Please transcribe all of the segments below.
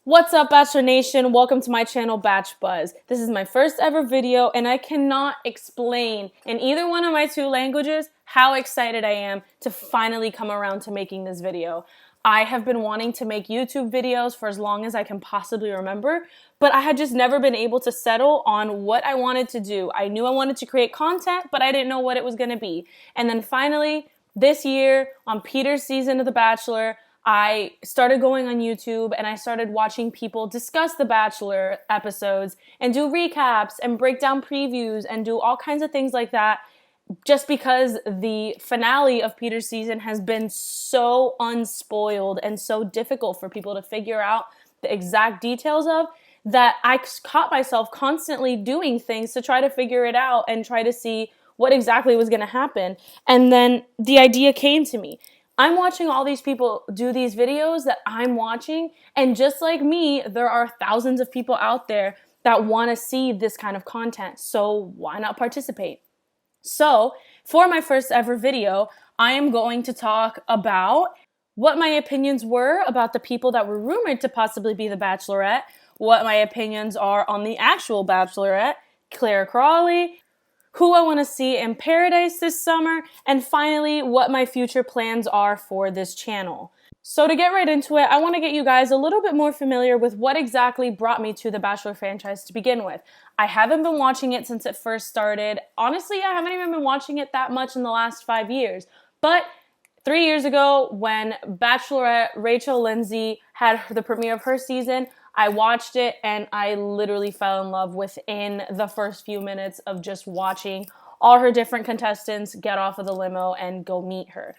What's up, Bachelor Nation? Welcome to my channel, Bach Buzz. This is my first ever video, and I cannot explain in either one of my two languages how excited I am to finally come around to making this video. I have been wanting to make YouTube videos for as long as I can possibly remember, but I had just never been able to settle on what I wanted to do. I knew I wanted to create content, but I didn't know what it was going to be. And then finally, this year, on Peter's season of The Bachelor, I started going on YouTube and I started watching people discuss The Bachelor episodes and do recaps and break down previews and do all kinds of things like that, just because the finale of Peter's season has been so unspoiled and so difficult for people to figure out the exact details of, that I caught myself constantly doing things to try to figure it out and try to see what exactly was going to happen. And then the idea came to me. I'm watching all these people do these videos that I'm watching, and just like me, there are thousands of people out there that want to see this kind of content, so why not participate? So, for my first ever video, I am going to talk about what my opinions were about the people that were rumored to possibly be the Bachelorette, what my opinions are on the actual Bachelorette, Clare, Crawley, who I want to see in paradise this summer, and finally, what my future plans are for this channel. So to get right into it, I want to get you guys a little bit more familiar with what exactly brought me to the Bachelor franchise to begin with. I haven't been watching it since it first started. Honestly, I haven't even been watching it that much in the last 5 years. But 3 years ago, when Bachelorette Rachel Lindsay had the premiere of her season, I watched it and I literally fell in love within the first few minutes of just watching all her different contestants get off of the limo and go meet her.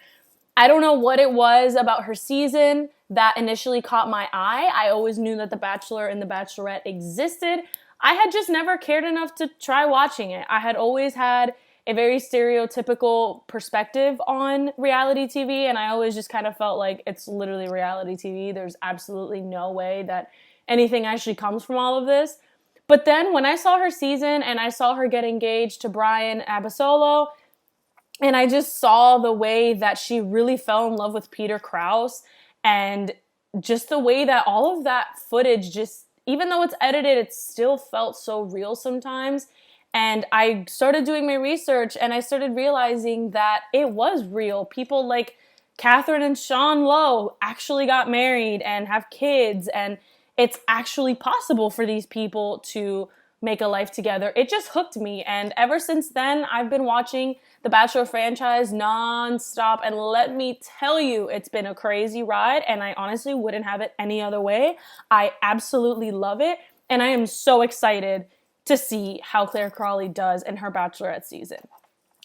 I don't know what it was about her season that initially caught my eye. I always knew that The Bachelor and The Bachelorette existed. I had just never cared enough to try watching it. I had always had a very stereotypical perspective on reality TV, and I always just kind of felt like it's literally reality TV. There's absolutely no way that anything actually comes from all of this. But then when I saw her season and I saw her get engaged to Brian Abasolo, and I just saw the way that she really fell in love with Peter Kraus, and just the way that all of that footage, just even though it's edited, it still felt so real sometimes. And I started doing my research and I started realizing that it was real. People like Catherine and Sean Lowe actually got married and have kids, and it's actually possible for these people to make a life together. It just hooked me, and ever since then, I've been watching the Bachelor franchise non-stop, and let me tell you, it's been a crazy ride, and I honestly wouldn't have it any other way. I absolutely love it, and I am so excited to see how Clare Crawley does in her Bachelorette season.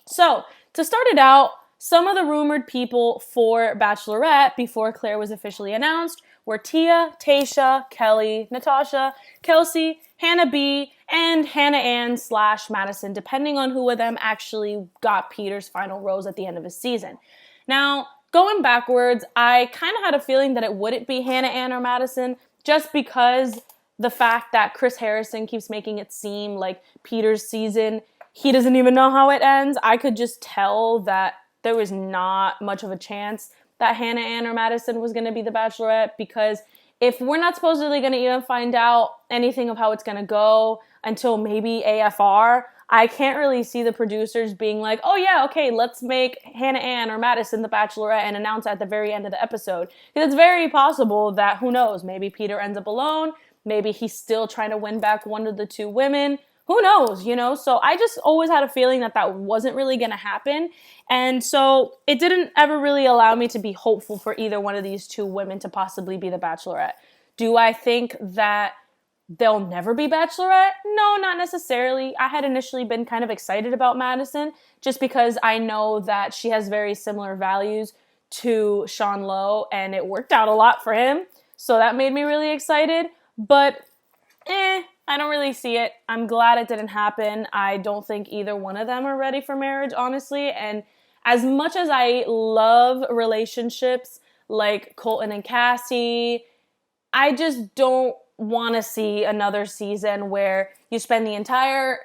So, to start it out, some of the rumored people for Bachelorette before Clare was officially announced were Tia, Tayshia, Kelly, Natasha, Kelsey, Hannah B, and Hannah Ann / Madison, depending on who of them actually got Peter's final rose at the end of his season. Now, going backwards, I kind of had a feeling that it wouldn't be Hannah Ann or Madison, just because the fact that Chris Harrison keeps making it seem like Peter's season, he doesn't even know how it ends. I could just tell that there was not much of a chance that Hannah Ann or Madison was going to be the Bachelorette, because if we're not supposedly going to even find out anything of how it's going to go until maybe AFR, I can't really see the producers being like, oh yeah, okay, let's make Hannah Ann or Madison the Bachelorette and announce at the very end of the episode. Because it's very possible that, who knows, maybe Peter ends up alone, maybe he's still trying to win back one of the two women. Who knows, you know? So I just always had a feeling that that wasn't really going to happen. And so it didn't ever really allow me to be hopeful for either one of these two women to possibly be the Bachelorette. Do I think that they'll never be Bachelorette? No, not necessarily. I had initially been kind of excited about Madison just because I know that she has very similar values to Sean Lowe, and it worked out a lot for him. So that made me really excited. But I don't really see it. I'm glad it didn't happen. I don't think either one of them are ready for marriage, honestly. And as much as I love relationships like Colton and Cassie, I just don't want to see another season where you spend the entire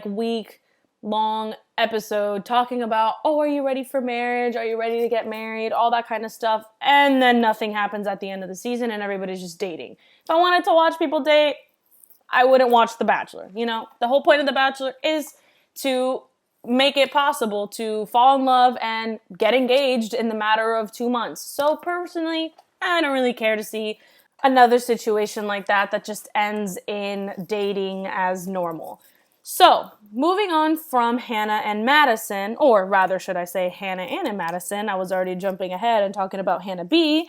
week long episode talking about, oh, are you ready for marriage? Are you ready to get married? All that kind of stuff. And then nothing happens at the end of the season and everybody's just dating. If I wanted to watch people date, I wouldn't watch The Bachelor. You know, the whole point of The Bachelor is to make it possible to fall in love and get engaged in the matter of 2 months. So personally, I don't really care to see another situation like that just ends in dating as normal. So, moving on from Hannah and Madison, or rather should I say Hannah and Madison, I was already jumping ahead and talking about Hannah B.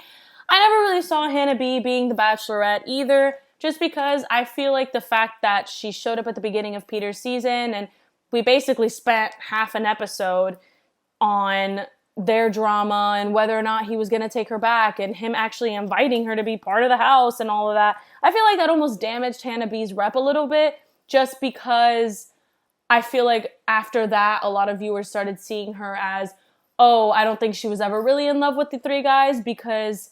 I never really saw Hannah B being the Bachelorette either, just because I feel like the fact that she showed up at the beginning of Peter's season and we basically spent half an episode on their drama and whether or not he was going to take her back and him actually inviting her to be part of the house and all of that. I feel like that almost damaged Hannah B's rep a little bit, just because I feel like after that, a lot of viewers started seeing her as, oh, I don't think she was ever really in love with the 3 guys, because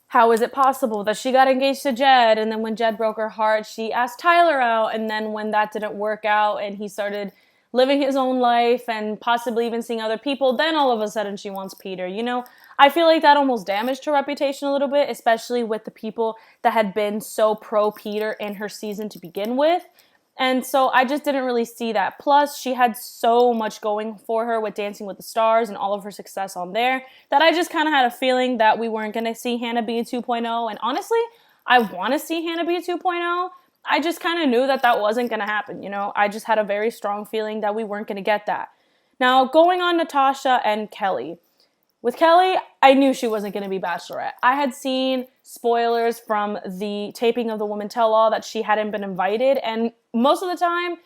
how is it possible that she got engaged to Jed, and then when Jed broke her heart, she asked Tyler out, and then when that didn't work out and he started living his own life and possibly even seeing other people, then all of a sudden she wants Peter. You know, I feel like that almost damaged her reputation a little bit, especially with the people that had been so pro Peter in her season to begin with. And so I just didn't really see that. Plus, she had so much going for her with Dancing with the Stars and all of her success on there that I just kind of had a feeling that we weren't going to see Hannah B 2.0. And honestly, I want to see Hannah B 2.0. I just kind of knew that wasn't going to happen. You know, I just had a very strong feeling that we weren't going to get that. Now, going on Natasha and Kelly. With Kelly, I knew she wasn't going to be Bachelorette. I had seen spoilers from the taping of the Woman Tell All that she hadn't been invited. And most of the time,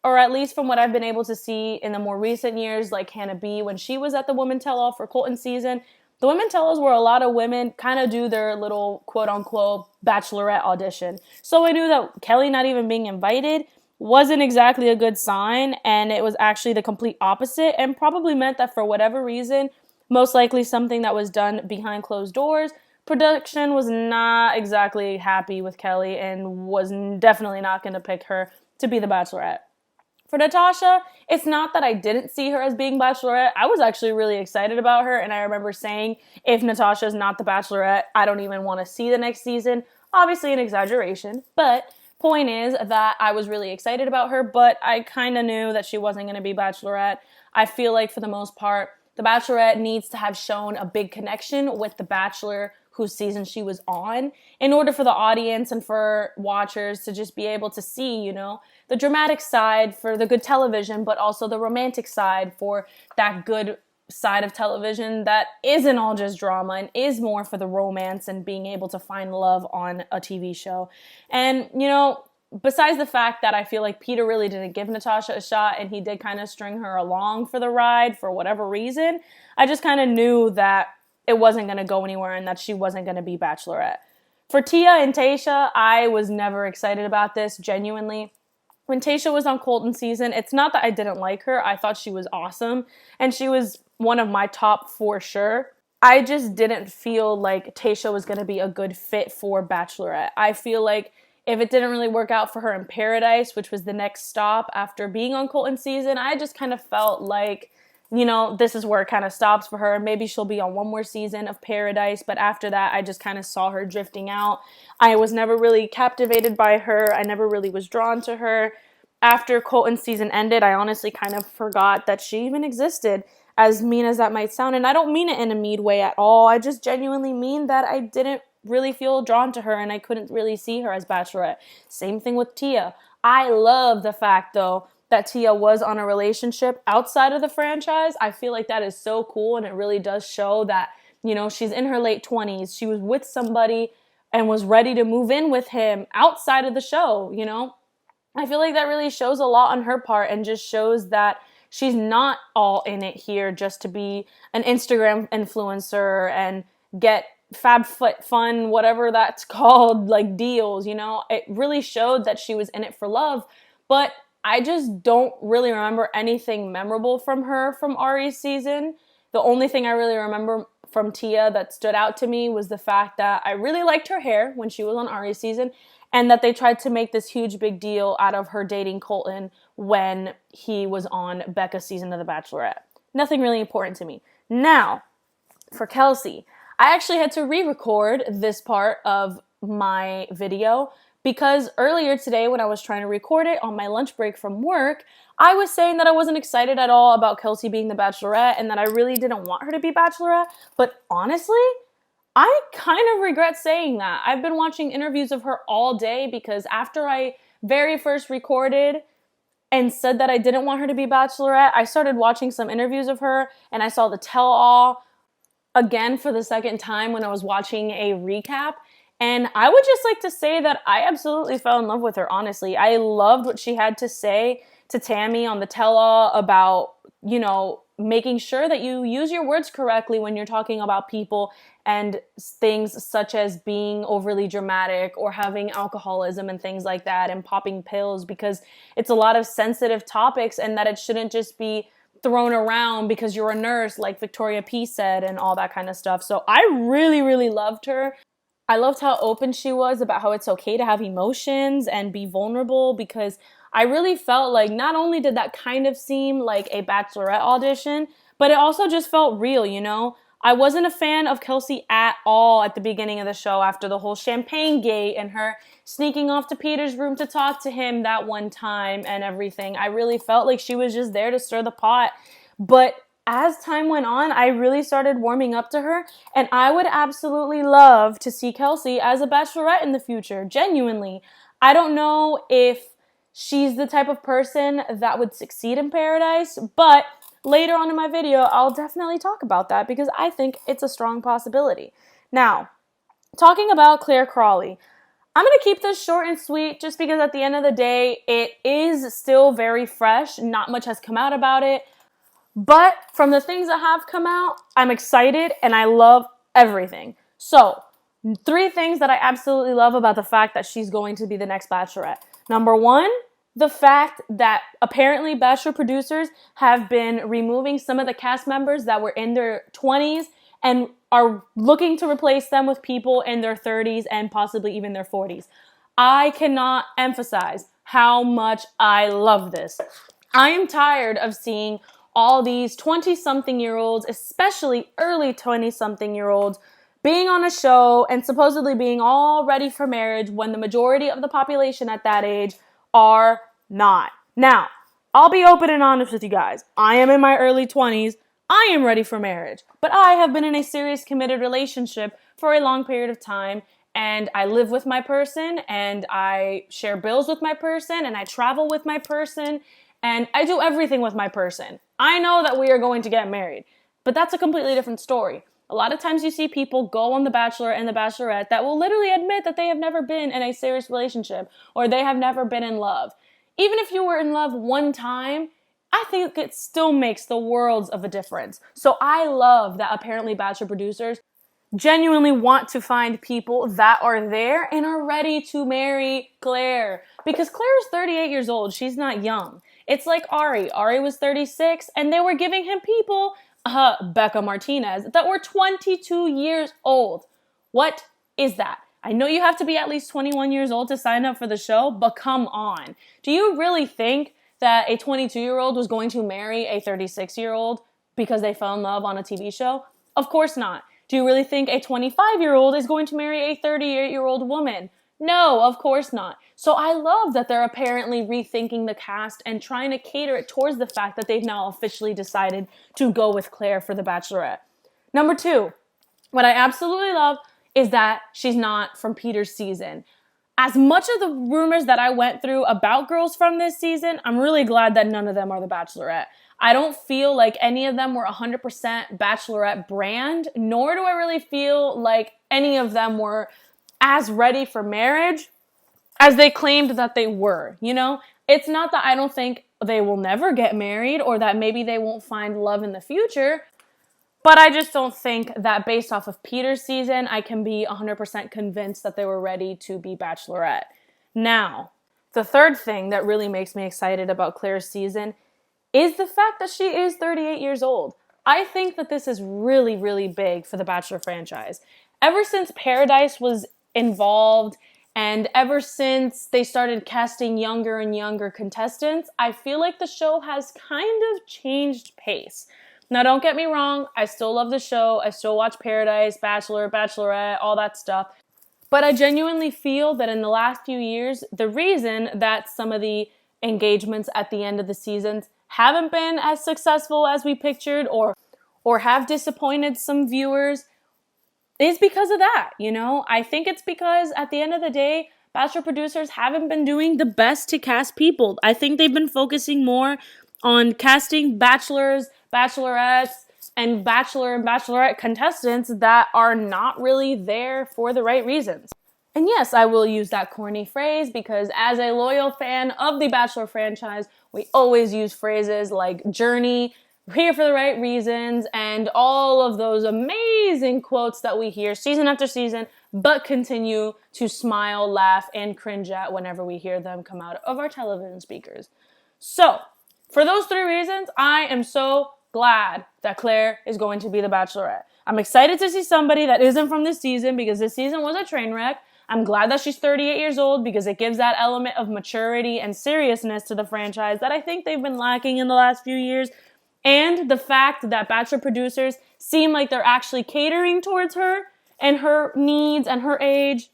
or at least from what I've been able to see in the more recent years, like Hannah B, when she was at the Woman Tell All for Colton's season, the Women Tell Alls where a lot of women kind of do their little quote-unquote Bachelorette audition. So I knew that Kelly not even being invited wasn't exactly a good sign, and it was actually the complete opposite, and probably meant that for whatever reason, most likely something that was done behind closed doors, production was not exactly happy with Kelly and was definitely not going to pick her to be the Bachelorette. For Natasha, it's not that I didn't see her as being Bachelorette. I was actually really excited about her, and I remember saying, if Natasha is not the Bachelorette, I don't even want to see the next season. Obviously an exaggeration, but point is that I was really excited about her, but I kind of knew that she wasn't going to be Bachelorette. I feel like for the most part, the Bachelorette needs to have shown a big connection with the Bachelor whose season she was on in order for the audience and for watchers to just be able to see, you know, the dramatic side for the good television, but also the romantic side for that good side of television that isn't all just drama and is more for the romance and being able to find love on a TV show. And, you know, besides the fact that I feel like Peter really didn't give Natasha a shot and he did kind of string her along for the ride for whatever reason, I just kind of knew that it wasn't going to go anywhere and that she wasn't going to be Bachelorette. For Tia and Tayshia, I was never excited about this, genuinely. When Tayshia was on Colton's season, it's not that I didn't like her. I thought she was awesome, and she was one of my top for sure. I just didn't feel like Tayshia was going to be a good fit for Bachelorette. I feel like if it didn't really work out for her in Paradise, which was the next stop after being on Colton's season, I just kind of felt like, you know, this is where it kind of stops for her. Maybe she'll be on one more season of Paradise, but after that, I just kind of saw her drifting out. I was never really captivated by her. I never really was drawn to her. After Colton's season ended, I honestly kind of forgot that she even existed, as mean as that might sound. And I don't mean it in a mean way at all. I just genuinely mean that I didn't really feel drawn to her and I couldn't really see her as Bachelorette. Same thing with Tia. I love the fact, though, that Tia was on a relationship outside of the franchise. I feel like that is so cool, and it really does show that, you know, she's in her late 20s. She was with somebody and was ready to move in with him outside of the show, you know. I feel like that really shows a lot on her part and just shows that she's not all in it here just to be an Instagram influencer and get fun, whatever that's called, like deals, you know. It really showed that she was in it for love, but I just don't really remember anything memorable from her from Ari's season. The only thing I really remember from Tia that stood out to me was the fact that I really liked her hair when she was on Ari's season, and that they tried to make this huge big deal out of her dating Colton when he was on Becca's season of The Bachelorette. Nothing really important to me. Now, for Kelsey, I actually had to re-record this part of my video because earlier today when I was trying to record it on my lunch break from work, I was saying that I wasn't excited at all about Kelsey being the Bachelorette and that I really didn't want her to be Bachelorette. But honestly, I kind of regret saying that. I've been watching interviews of her all day because after I very first recorded and said that I didn't want her to be Bachelorette, I started watching some interviews of her and I saw the tell-all again for the second time when I was watching a recap. And I would just like to say that I absolutely fell in love with her, honestly. I loved what she had to say to Tammy on the tell-all about, you know, making sure that you use your words correctly when you're talking about people and things such as being overly dramatic or having alcoholism and things like that and popping pills, because it's a lot of sensitive topics and that it shouldn't just be thrown around because you're a nurse, like Victoria P said, and all that kind of stuff. So I really, really loved her. I loved how open she was about how it's okay to have emotions and be vulnerable, because I really felt like not only did that kind of seem like a Bachelorette audition, but it also just felt real, you know? I wasn't a fan of Kelsey at all at the beginning of the show after the whole champagne gate and her sneaking off to Peter's room to talk to him that one time and everything. I really felt like she was just there to stir the pot. But as time went on, I really started warming up to her, and I would absolutely love to see Kelsey as a Bachelorette in the future, genuinely. I don't know if she's the type of person that would succeed in Paradise, but later on in my video, I'll definitely talk about that because I think it's a strong possibility. Now, talking about Clare Crawley, I'm going to keep this short and sweet just because at the end of the day, it is still very fresh. Not much has come out about it. But from the things that have come out, I'm excited and I love everything. So, 3 things that I absolutely love about the fact that she's going to be the next Bachelorette. Number 1, the fact that apparently Bachelor producers have been removing some of the cast members that were in their 20s and are looking to replace them with people in their 30s and possibly even their 40s. I cannot emphasize how much I love this. I am tired of seeing all these 20-something-year-olds, especially early 20-something-year-olds, being on a show and supposedly being all ready for marriage when the majority of the population at that age are not. Now, I'll be open and honest with you guys. I am in my early 20s. I am ready for marriage, but I have been in a serious committed relationship for a long period of time, and I live with my person, and I share bills with my person, and I travel with my person, and I do everything with my person. I know that we are going to get married, but that's a completely different story. A lot of times you see people go on The Bachelor and The Bachelorette that will literally admit that they have never been in a serious relationship or they have never been in love. Even if you were in love one time, I think it still makes the worlds of a difference. So I love that apparently Bachelor producers genuinely want to find people that are there and are ready to marry Clare. Because Claire is 38 years old. She's not young. It's like Ari. Ari was 36 and they were giving him people, Becca Martinez, that were 22 years old. What is that? I know you have to be at least 21 years old to sign up for the show, but come on. Do you really think that a 22-year-old was going to marry a 36-year-old because they fell in love on a TV show? Of course not. Do you really think a 25-year-old is going to marry a 38-year-old woman? No, of course not. So I love that they're apparently rethinking the cast and trying to cater it towards the fact that they've now officially decided to go with Clare for The Bachelorette. Number 2, what I absolutely love is that she's not from Peter's season. As much of the rumors that I went through about girls from this season, I'm really glad that none of them are The Bachelorette. I don't feel like any of them were 100% Bachelorette brand, nor do I really feel like any of them were as ready for marriage as they claimed that they were, you know? It's not that I don't think they will never get married or that maybe they won't find love in the future, but I just don't think that based off of Peter's season, I can be 100% convinced that they were ready to be Bachelorette. Now, the third thing that really makes me excited about Clare's season is the fact that she is 38 years old. I think that this is really, really big for the Bachelor franchise. Ever since Paradise was involved And ever since they started casting younger and younger contestants, I feel like the show has kind of changed pace. Now, don't get me wrong, I still love the show. I still watch Paradise, Bachelor, Bachelorette, all that stuff. But I genuinely feel that in the last few years, the reason that some of the engagements at the end of the seasons haven't been as successful as we pictured or have disappointed some viewers is because of that, you know? I think it's because at the end of the day, Bachelor producers haven't been doing the best to cast people. I think they've been focusing more on casting bachelors, bachelorettes, and Bachelor and Bachelorette contestants that are not really there for the right reasons. And yes, I will use that corny phrase because as a loyal fan of the Bachelor franchise, we always use phrases like journey, here for the right reasons, and all of those amazing quotes that we hear season after season, but continue to smile, laugh, and cringe at whenever we hear them come out of our television speakers. So, for those 3 reasons, I am so glad that Clare is going to be the Bachelorette. I'm excited to see somebody that isn't from this season because this season was a train wreck. I'm glad that she's 38 years old because it gives that element of maturity and seriousness to the franchise that I think they've been lacking in the last few years. And the fact that Bachelor producers seem like they're actually catering towards her and her needs and her age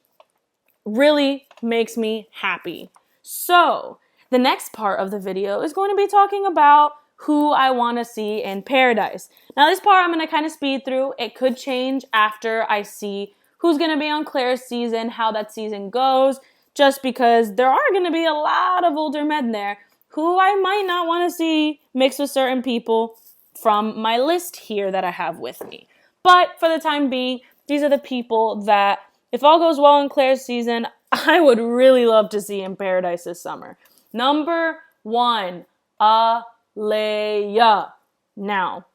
really makes me happy. So, the next part of the video is going to be talking about who I want to see in Paradise. Now, this part I'm going to kind of speed through. It could change after I see who's going to be on Clare's season, how that season goes, just because there are going to be a lot of older men there who I might not want to see mixed with certain people from my list here that I have with me. But for the time being, these are the people that, if all goes well in Clare's season, I would really love to see in Paradise this summer. Number 1, Alea. Now,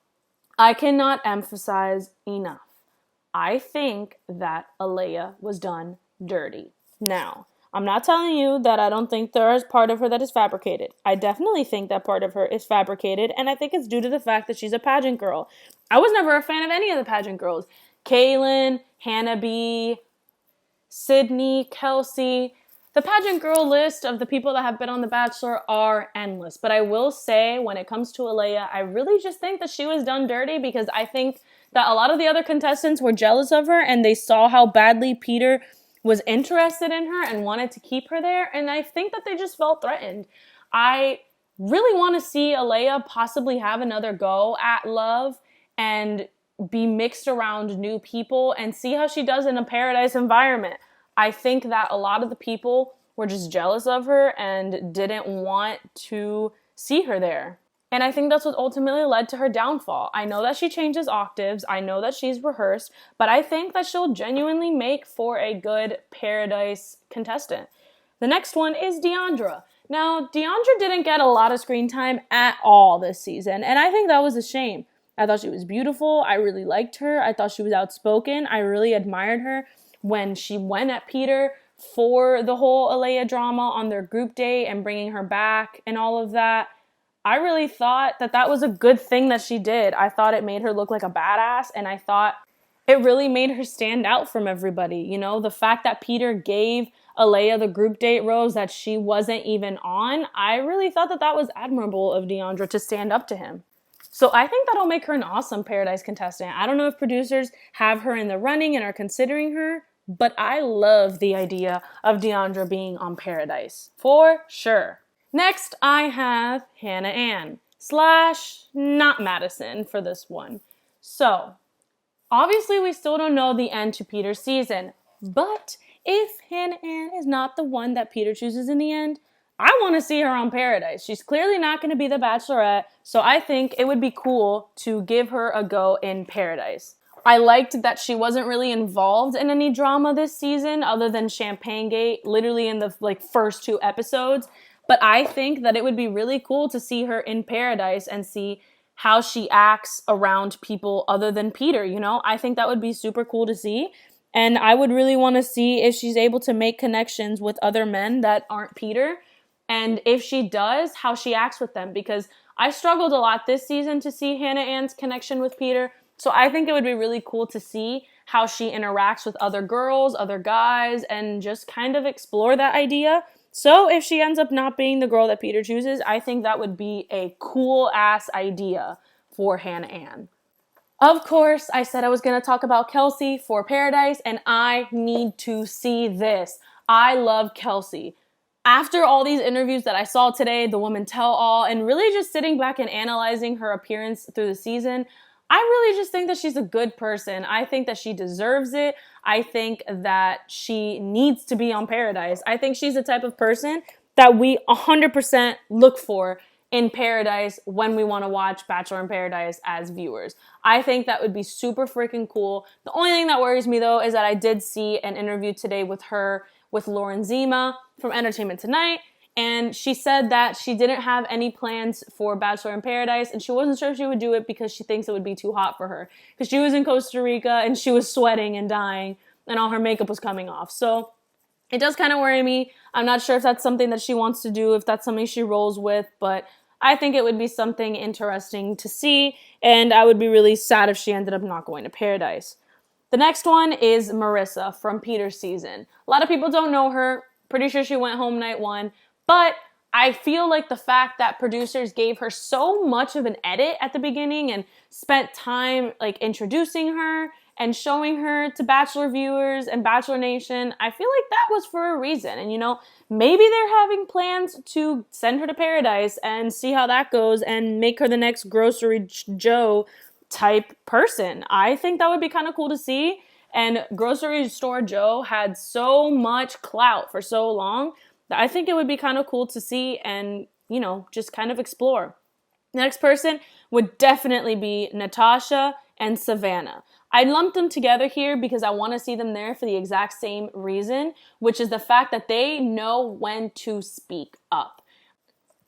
I cannot emphasize enough. I think that Alea was done dirty. Now, I'm not telling you that I don't think there is part of her that is fabricated. I definitely think that part of her is fabricated, and I think it's due to the fact that she's a pageant girl. I was never a fan of any of the pageant girls. Kaylin, Hannah B, Sydney, Kelsey. The pageant girl list of the people that have been on The Bachelor are endless. But I will say, when it comes to Alea, I really just think that she was done dirty because I think that a lot of the other contestants were jealous of her and they saw how badly Peter was interested in her and wanted to keep her there, and I think that they just felt threatened. I really want to see Alea possibly have another go at love and be mixed around new people and see how she does in a Paradise environment. I think that a lot of the people were just jealous of her and didn't want to see her there. And I think that's what ultimately led to her downfall. I know that she changes octaves. I know that she's rehearsed. But I think that she'll genuinely make for a good Paradise contestant. The next one is Deandra. Now, Deandra didn't get a lot of screen time at all this season. And I think that was a shame. I thought she was beautiful. I really liked her. I thought she was outspoken. I really admired her when she went at Peter for the whole Alea drama on their group date and bringing her back and all of that. I really thought that that was a good thing that she did. I thought it made her look like a badass, and I thought it really made her stand out from everybody. You know, the fact that Peter gave Alea the group date rose that she wasn't even on, I really thought that that was admirable of Deandra to stand up to him. So I think that'll make her an awesome Paradise contestant. I don't know if producers have her in the running and are considering her, but I love the idea of Deandra being on Paradise, for sure. Next, I have Hannah Ann / not Madison for this one. So, obviously we still don't know the end to Peter's season, but if Hannah Ann is not the one that Peter chooses in the end, I want to see her on Paradise. She's clearly not going to be the Bachelorette, so I think it would be cool to give her a go in Paradise. I liked that she wasn't really involved in any drama this season other than Champagne Gate, literally in the first 2 episodes. But I think that it would be really cool to see her in Paradise and see how she acts around people other than Peter, you know? I think that would be super cool to see. And I would really want to see if she's able to make connections with other men that aren't Peter. And if she does, how she acts with them. Because I struggled a lot this season to see Hannah Ann's connection with Peter. So I think it would be really cool to see how she interacts with other girls, other guys, and just kind of explore that idea. So if she ends up not being the girl that Peter chooses, I think that would be a cool ass idea for Hannah Ann. Of course, I said I was going to talk about Kelsey for Paradise, and I need to see this. I love Kelsey. After all these interviews that I saw today, the Woman Tell All, and really just sitting back and analyzing her appearance through the season, I really just think that she's a good person. I think that she deserves it. I think that she needs to be on Paradise. I think she's the type of person that we 100% look for in Paradise when we want to watch Bachelor in Paradise as viewers. I think that would be super freaking cool. The only thing that worries me though is that I did see an interview today with her with Lauren Zima from Entertainment Tonight, and she said that she didn't have any plans for Bachelor in Paradise, and she wasn't sure if she would do it because she thinks it would be too hot for her, because she was in Costa Rica and she was sweating and dying and all her makeup was coming off. So it does kind of worry me. I'm not sure if that's something that she wants to do, if that's something she rolls with, but I think it would be something interesting to see, and I would be really sad if she ended up not going to Paradise. The next one is Marissa from Peter's season. A lot of people don't know her. Pretty sure she went home night one, but I feel like the fact that producers gave her so much of an edit at the beginning and spent time like introducing her and showing her to Bachelor viewers and Bachelor Nation, I feel like that was for a reason. And maybe they're having plans to send her to Paradise and see how that goes and make her the next Grocery Joe type person. I think that would be kind of cool to see. And Grocery Store Joe had so much clout for so long that I think it would be kind of cool to see and, just kind of explore. The next person would definitely be Natasha and Savannah. I lumped them together here because I want to see them there for the exact same reason, which is the fact that they know when to speak up.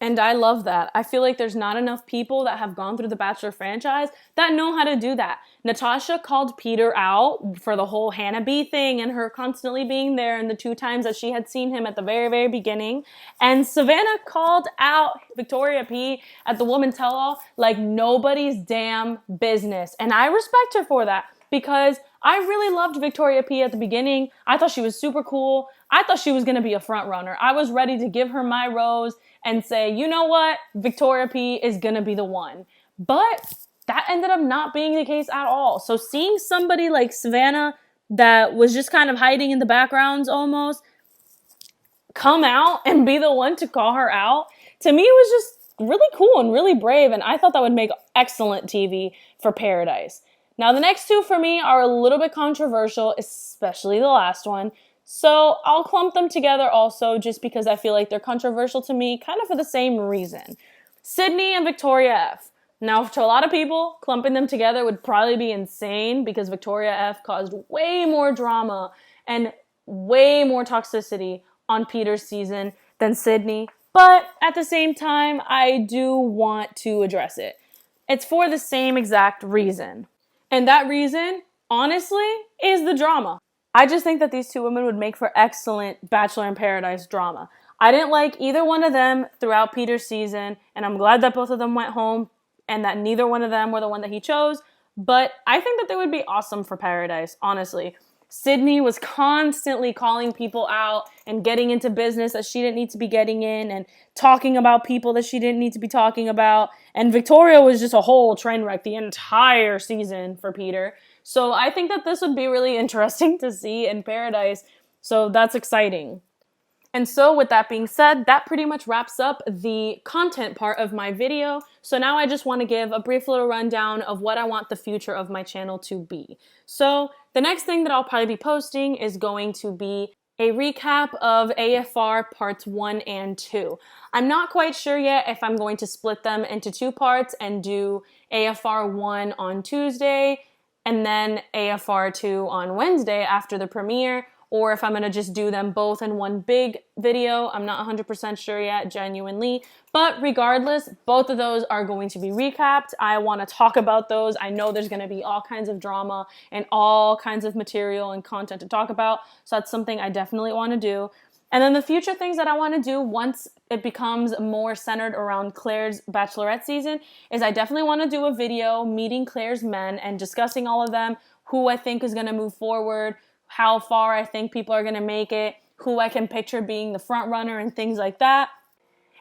And I love that. I feel like there's not enough people that have gone through the Bachelor franchise that know how to do that. Natasha called Peter out for the whole Hannah B thing and her constantly being there and the 2 times that she had seen him at the very, very beginning. And Savannah called out Victoria P at the Woman Tell All like nobody's damn business. And I respect her for that because I really loved Victoria P at the beginning. I thought she was super cool. I thought she was going to be a front runner. I was ready to give her my rose and say, you know what? Victoria P is going to be the one. But that ended up not being the case at all. So seeing somebody like Savannah that was just kind of hiding in the backgrounds almost come out and be the one to call her out, to me it was just really cool and really brave. And I thought that would make excellent TV for Paradise. Now the next 2 for me are a little bit controversial, especially the last one. So I'll clump them together also just because I feel like they're controversial to me kind of for the same reason. Sydney and Victoria F. Now, to a lot of people, clumping them together would probably be insane because Victoria F caused way more drama and way more toxicity on Peter's season than Sydney. But at the same time, I do want to address it. It's for the same exact reason. And that reason, honestly, is the drama. I just think that these 2 women would make for excellent Bachelor in Paradise drama. I didn't like either one of them throughout Peter's season, and I'm glad that both of them went home and that neither one of them were the one that he chose, but I think that they would be awesome for Paradise, honestly. Sydney was constantly calling people out and getting into business that she didn't need to be getting in and talking about people that she didn't need to be talking about, and Victoria was just a whole train wreck the entire season for Peter. So I think that this would be really interesting to see in Paradise. So that's exciting. And so with that being said, that pretty much wraps up the content part of my video. So now I just want to give a brief little rundown of what I want the future of my channel to be. So the next thing that I'll probably be posting is going to be a recap of AFR parts 1 and 2. I'm not quite sure yet if I'm going to split them into 2 parts and do AFR 1 on Tuesday and then AFR 2 on Wednesday after the premiere, or if I'm going to just do them both in one big video. I'm not 100% sure yet, genuinely. But regardless, both of those are going to be recapped. I want to talk about those. I know there's going to be all kinds of drama and all kinds of material and content to talk about. So that's something I definitely want to do. And then the future things that I want to do once it becomes more centered around Clare's Bachelorette season is I definitely want to do a video meeting Clare's men and discussing all of them, who I think is going to move forward, how far I think people are going to make it, who I can picture being the front runner and things like that.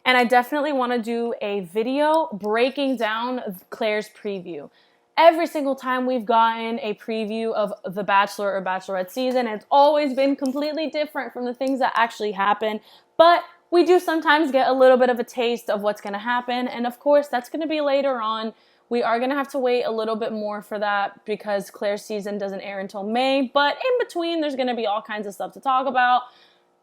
And I definitely want to do a video breaking down Clare's preview. Every single time we've gotten a preview of the Bachelor or Bachelorette season, it's always been completely different from the things that actually happen. But we do sometimes get a little bit of a taste of what's going to happen. And of course, that's going to be later on. We are going to have to wait a little bit more for that because Clare's season doesn't air until May. But in between, there's going to be all kinds of stuff to talk about.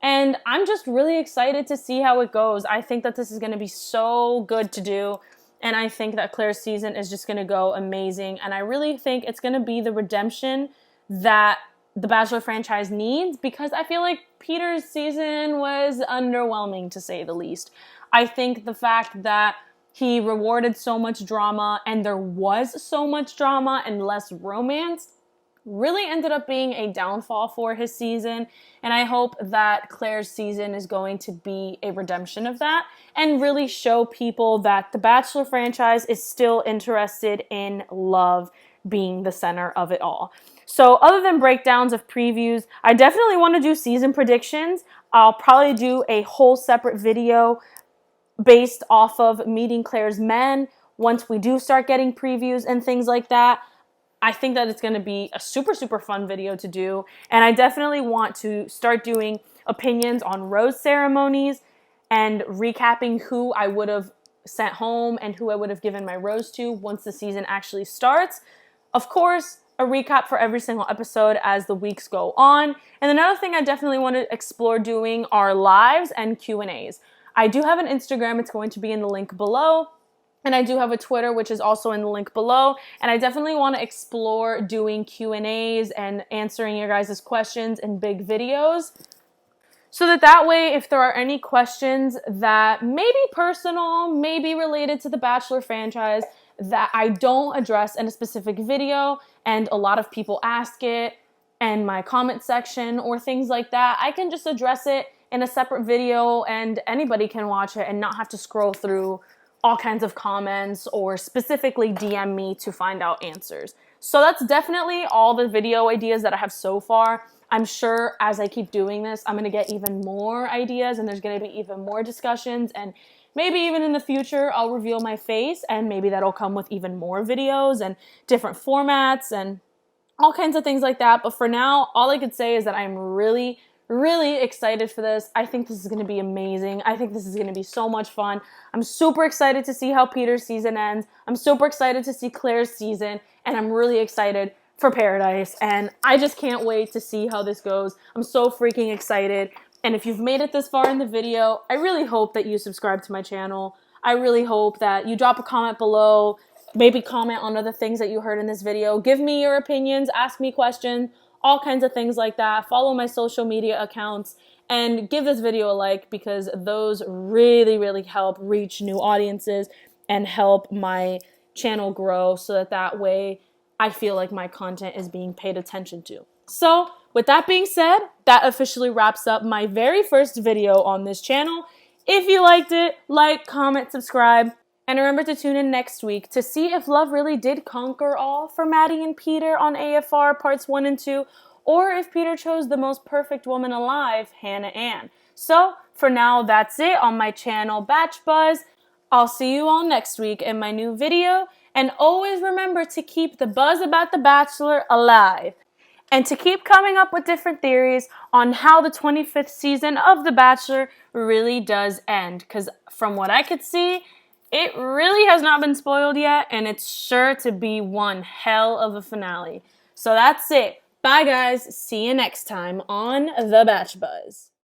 And I'm just really excited to see how it goes. I think that this is going to be so good to do. And I think that Clare's season is just going to go amazing. And I really think it's going to be the redemption that the Bachelor franchise needs, because I feel like Peter's season was underwhelming, to say the least. I think the fact that he rewarded so much drama and there was so much drama and less romance really ended up being a downfall for his season. And I hope that Clare's season is going to be a redemption of that and really show people that the Bachelor franchise is still interested in love being the center of it all. So other than breakdowns of previews, I definitely want to do season predictions. I'll probably do a whole separate video based off of meeting Clare's men once we do start getting previews and things like that. I think that it's going to be a super, super fun video to do. And I definitely want to start doing opinions on rose ceremonies and recapping who I would have sent home and who I would have given my rose to once the season actually starts. Of course, a recap for every single episode as the weeks go on. And another thing I definitely want to explore doing are lives and Q&As. I do have an Instagram. It's going to be in the link below. And I do have a Twitter, which is also in the link below. And I definitely want to explore doing Q&As and answering your guys' questions in big videos. So that way, if there are any questions that may be personal, may be related to the Bachelor franchise, that I don't address in a specific video, and a lot of people ask it in my comment section or things like that, I can just address it in a separate video and anybody can watch it and not have to scroll through all kinds of comments or specifically DM me to find out answers. So that's definitely all the video ideas that I have so far. I'm sure as I keep doing this, I'm going to get even more ideas and there's going to be even more discussions, and maybe even in the future I'll reveal my face and maybe that'll come with even more videos and different formats and all kinds of things like that. But for now, all I could say is that I'm really excited for this. I think this is going to be amazing. I think this is going to be so much fun. I'm super excited to see how Peter's season ends. I'm super excited to see Clare's season, and I'm really excited for Paradise, and I just can't wait to see how this goes. I'm so freaking excited. And if you've made it this far in the video, I really hope that you subscribe to my channel. I really hope that you drop a comment below, maybe comment on other things that you heard in this video. Give me your opinions, ask me questions, all kinds of things like that. Follow my social media accounts and give this video a like, because those really help reach new audiences and help my channel grow, so that way I feel like my content is being paid attention to. So with that being said, that officially wraps up my very first video on this channel. If you liked it, like, comment, subscribe, and remember to tune in next week to see if love really did conquer all for Maddie and Peter on AFR parts 1 and 2, or if Peter chose the most perfect woman alive, Hannah Ann. So for now, that's it on my channel, Bach Buzz. I'll see you all next week in my new video, and always remember to keep the buzz about The Bachelor alive, and to keep coming up with different theories on how the 25th season of The Bachelor really does end, because from what I could see, it really has not been spoiled yet, and it's sure to be one hell of a finale. So that's it. Bye guys, see you next time on The Bach Buzz.